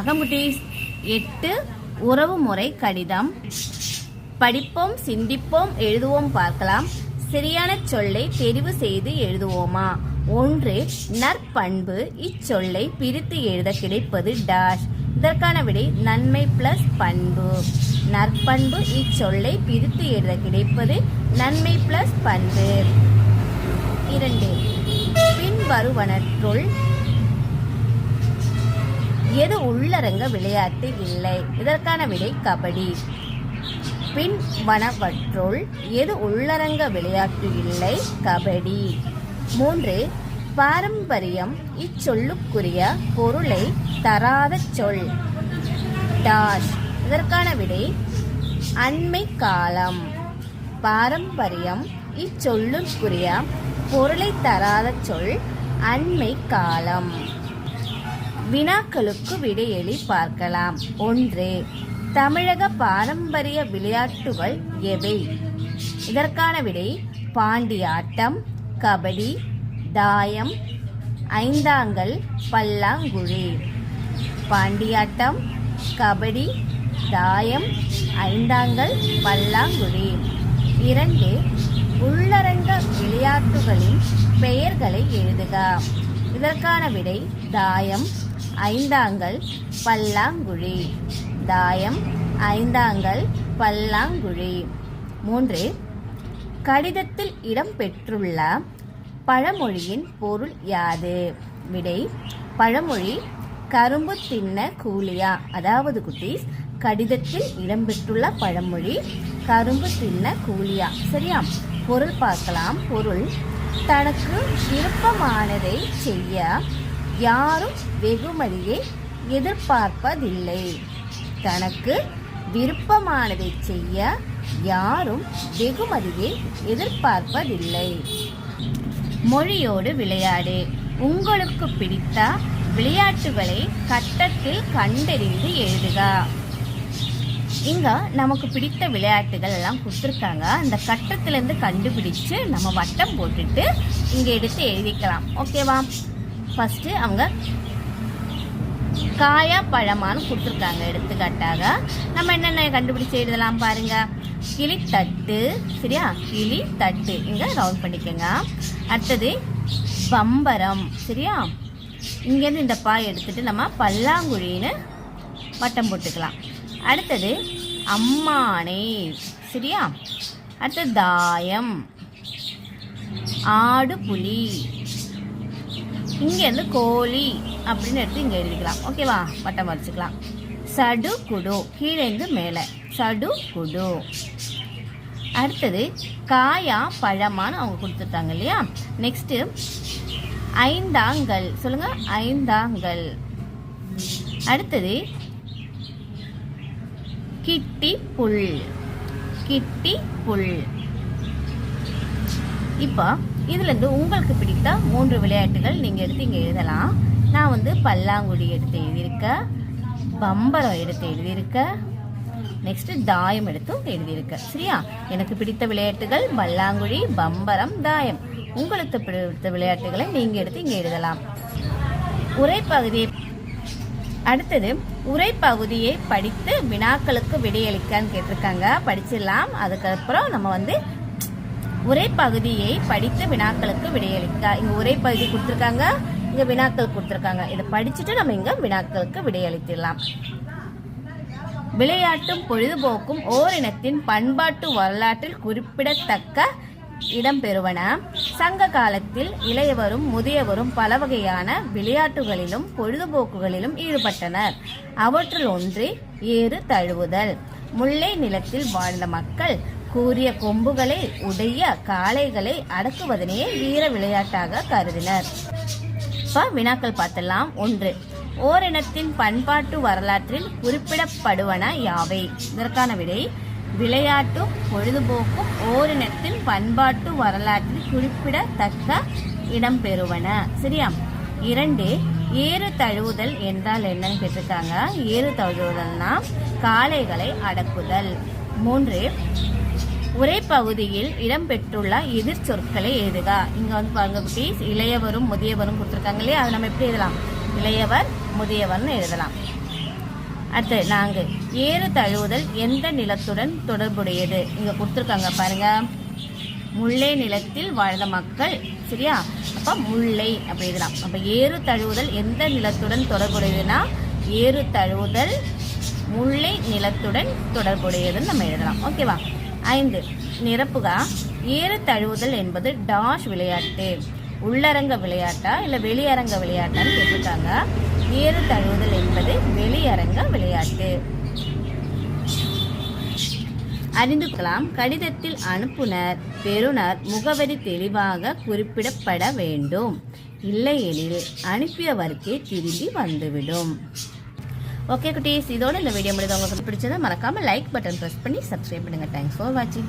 வணக்கம் குட்டீஸ். 8 உறவு முறை கடிதம். படிப்போம், சிந்திப்போம், எழுதுவோம், பார்க்கலாம். சரியான சொல்லை தெரிவு செய்து எழுதுவோமா? 1. நற்பண்பு. இச்சொல்லை பிரித்து எழுத கிடைப்பது டாஷ். இதற்கான விடை நன்மை பிளஸ் பண்பு. நற்பண்பு இச்சொல்லை பிரித்து எழுத கிடைப்பது நன்மை பிளஸ் பண்பு. 2. பின்வருவனற்றுள் எது உள்ளரங்க விளையாட்டு இல்லை? இதற்கான விடை கபடி. பின்வனவற்றுள் எது உள்ளரங்க விளையாட்டு இல்லை? கபடி. 3. பாரம்பரியம் இச்சொல்லுக்குரிய பொருளை தராத சொல் டாஷ். இதற்கான விடை அண்மை காலம். பாரம்பரியம் இச்சொல்லுக்குரிய பொருளை தராத சொல் அண்மை காலம். வினாக்களுக்கு விடையெளி பார்க்கலாம். 1. தமிழக பாரம்பரிய விளையாட்டுகள் எவை? இதற்கான விடை பாண்டியாட்டம், கபடி, தாயம், ஐந்தாங்கல், பல்லாங்குழி. பாண்டியாட்டம், கபடி, தாயம், ஐந்தாங்கல், பல்லாங்குழி. 2. உள்ளரங்க விளையாட்டுகளின் பெயர்களை எழுதுக. இதற்கான விடை தாயம், ஐந்தாங்கல், பல்லாங்குழி. தாயம், ஐந்தாங்கல், பல்லாங்குழி. 3. கடிதத்தில் இடம்பெற்றுள்ள பழமொழியின் பொருள் யாது? விடை பழமொழி கரும்பு தின்ன கூலியா. அதாவது குட்டீஸ், கடிதத்தில் இடம்பெற்றுள்ள பழமொழி கரும்பு தின்ன கூலியா. சரியா? பொருள் பார்க்கலாம். பொருள்: தனக்கு விருப்பமானதை செய்ய யாரும் வெகுமதியை எதிர்பார்ப்பதில்லை. தனக்கு விருப்பமானதை செய்ய யாரும் வெகுமதியை எதிர்பார்ப்பதில்லை. மொழியோடு விளையாடு. உங்களுக்கு பிடித்த விளையாட்டுகளை கட்டத்தில் கண்டறிந்து எழுதுக. இங்க நமக்கு பிடித்த விளையாட்டுகள் எல்லாம் கொடுத்துருக்காங்க. அந்த கட்டத்திலேருந்து கண்டுபிடிச்சு நம்ம வட்டம் போட்டுட்டு இங்க எடுத்து எழுதிக்கலாம். ஓகேவா? ஃபர்ஸ்ட் அவங்க காயா பழமான்னு கொடுத்துருக்காங்க. எடுத்துக்காட்டாக நம்ம என்னென்ன கண்டுபிடிச்சு எழுதலாம் பாருங்க. கிளி தட்டு. சரியா? கிளி தட்டு இங்க ரவுண்ட் பண்ணிக்கோங்க. அடுத்தது பம்பரம். சரியா? இங்கேருந்து இந்த பாய் எடுத்துட்டு நம்ம பல்லாங்குழின்னு வட்டம் போட்டுக்கலாம். அடுத்தது அம்மானை. சரியா? அடுத்தது தாயம், ஆடு, புலி. இங்கேருந்து கோழி அப்படின்னு எடுத்து இங்கே எழுதிக்கலாம். ஓகேவா? வட்டம் வரைச்சிக்கலாம். சடு குடு. கீழேருந்து மேலே சடு குடு. அடுத்தது காயா பழமான்னு அவங்க கொடுத்துருக்காங்க இல்லையா? நெக்ஸ்ட்டு ஐந்தாங்கல். சொல்லுங்க, ஐந்தாங்கல். அடுத்தது கிட்டி புல். கிட்டி புல். இப்போ இதுலேருந்து உங்களுக்கு பிடித்த 3 விளையாட்டுகள் நீங்கள் எடுத்து இங்கே எழுதலாம். நான் பல்லாங்குழி எடுத்து எழுதியிருக்கேன், பம்பரம் எடுத்து எழுதியிருக்கேன், நெக்ஸ்ட்டு தாயம் எடுத்தும் எழுதியிருக்கேன். சரியா? எனக்கு பிடித்த விளையாட்டுகள் பல்லாங்குழி, பம்பரம், தாயம். உங்களுக்கு பிடித்த விளையாட்டுகளை நீங்கள் எடுத்து இங்கே எழுதலாம். உரைப்பகுதியை அடுத்தது உரைப்பகுதியை படித்து வினாக்களுக்கு விடையளிக்கான்னு கேட்டிருக்காங்க. படிச்சிடலாம். அதுக்கப்புறம் நம்ம உரைப்பகுதியை படித்து வினாக்களுக்கு விடையளிக்க. இங்கே உரைப்பகுதி கொடுத்துருக்காங்க, இங்கே வினாக்கள் கொடுத்துருக்காங்க. இதை படிச்சுட்டு நம்ம இங்கே வினாக்களுக்கு விடையளித்திடலாம். விளையாட்டும் பொழுதுபோக்கும் ஓரினத்தின் பண்பாட்டு வரலாற்றில் குறிப்பிடத்தக்க இடம்பெறுவன. சங்க காலத்தில் இளையவரும் முதியவரும் பல வகையான விளையாட்டுகளிலும் பொழுதுபோக்குகளிலும் ஈடுபட்டனர். அவற்றுள் ஒன்று ஏறு தழுவுதல். முல்லை நிலத்தில் வாழ்ந்த மக்கள் கூரிய கொம்புகளை உடைய காளைகளை அடக்குவதனையே வீர விளையாட்டாக கருதினர். இப்போ வினாக்கள் பார்த்தலாம். 1. ஓரினத்தின் பண்பாட்டு வரலாற்றில் குறிப்பிடப்படுவன யாவை? இதற்கான விடை விளையாட்டும் பொழுதுபோக்கும் ஓரினத்தின் பண்பாட்டு வரலாற்றில் குறிப்பிடத்தக்க இடம்பெறுவன. சரியா? 2. ஏறு தழுவுதல் என்றால் என்னன்னு கேட்டிருக்காங்க. ஏறு தழுவுதல்னா காளைகளை அடக்குதல். 3. உரைப்பகுதியில் இடம்பெற்றுள்ள எதிர் சொற்களை எழுதுக. இங்க பாருங்க குட்டீஸ், இளையவரும் முதியவரும் கொடுத்துருக்காங்க இல்லையா? அதை நம்ம எப்படி எழுதலாம்? இளையவர் முதியவர்னு எழுதலாம். அடுத்து 4 ஏறு தழுவுதல் எந்த நிலத்துடன் தொடர்புடையது. இங்க கொடுத்துருக்காங்க பாருங்க, முல்லை நிலத்தில் வாழ்ந்த மக்கள். சரியா, அப்ப முல்லை அப்படி எழுதலாம். அப்ப ஏறு தழுவுதல் எந்த நிலத்துடன் தொடர்புடையதுன்னா ஏறு தழுவுதல் முல்லை நிலத்துடன் தொடர்புடையதுன்னு நம்ம எழுதலாம். ஓகேவா. 5 நிரப்புக. ஏறு தழுவுதல் என்பது டாஷ் விளையாட்டு. உள்ளரங்க விளையாட்டா இல்ல வெளியரங்க விளையாட்டான்னு கேட்டிருக்காங்க. ஏறு தழுவுதல் என்பது வெளியரங்க விளையாட்டு. அறிந்து கொள்ளலாம். கடிதத்தில் அனுப்புனர் பெறுநர் முகவரி தெளிவாக குறிப்பிடப்பட வேண்டும். இல்லையெனில் அனுப்பியவருக்கே திரும்பி வந்துவிடும். ஓகே குட்டீஸ், இதோட இந்த வீடியோ முடிஞ்சது. உங்களுக்கு பிடிச்சதை மறக்காம லைக் பட்டன் ப்ரெஸ் பண்ணி சப்ஸ்கிரைப் பண்ணுங்க. தேங்க்ஸ் ஃபார் வாட்சிங்.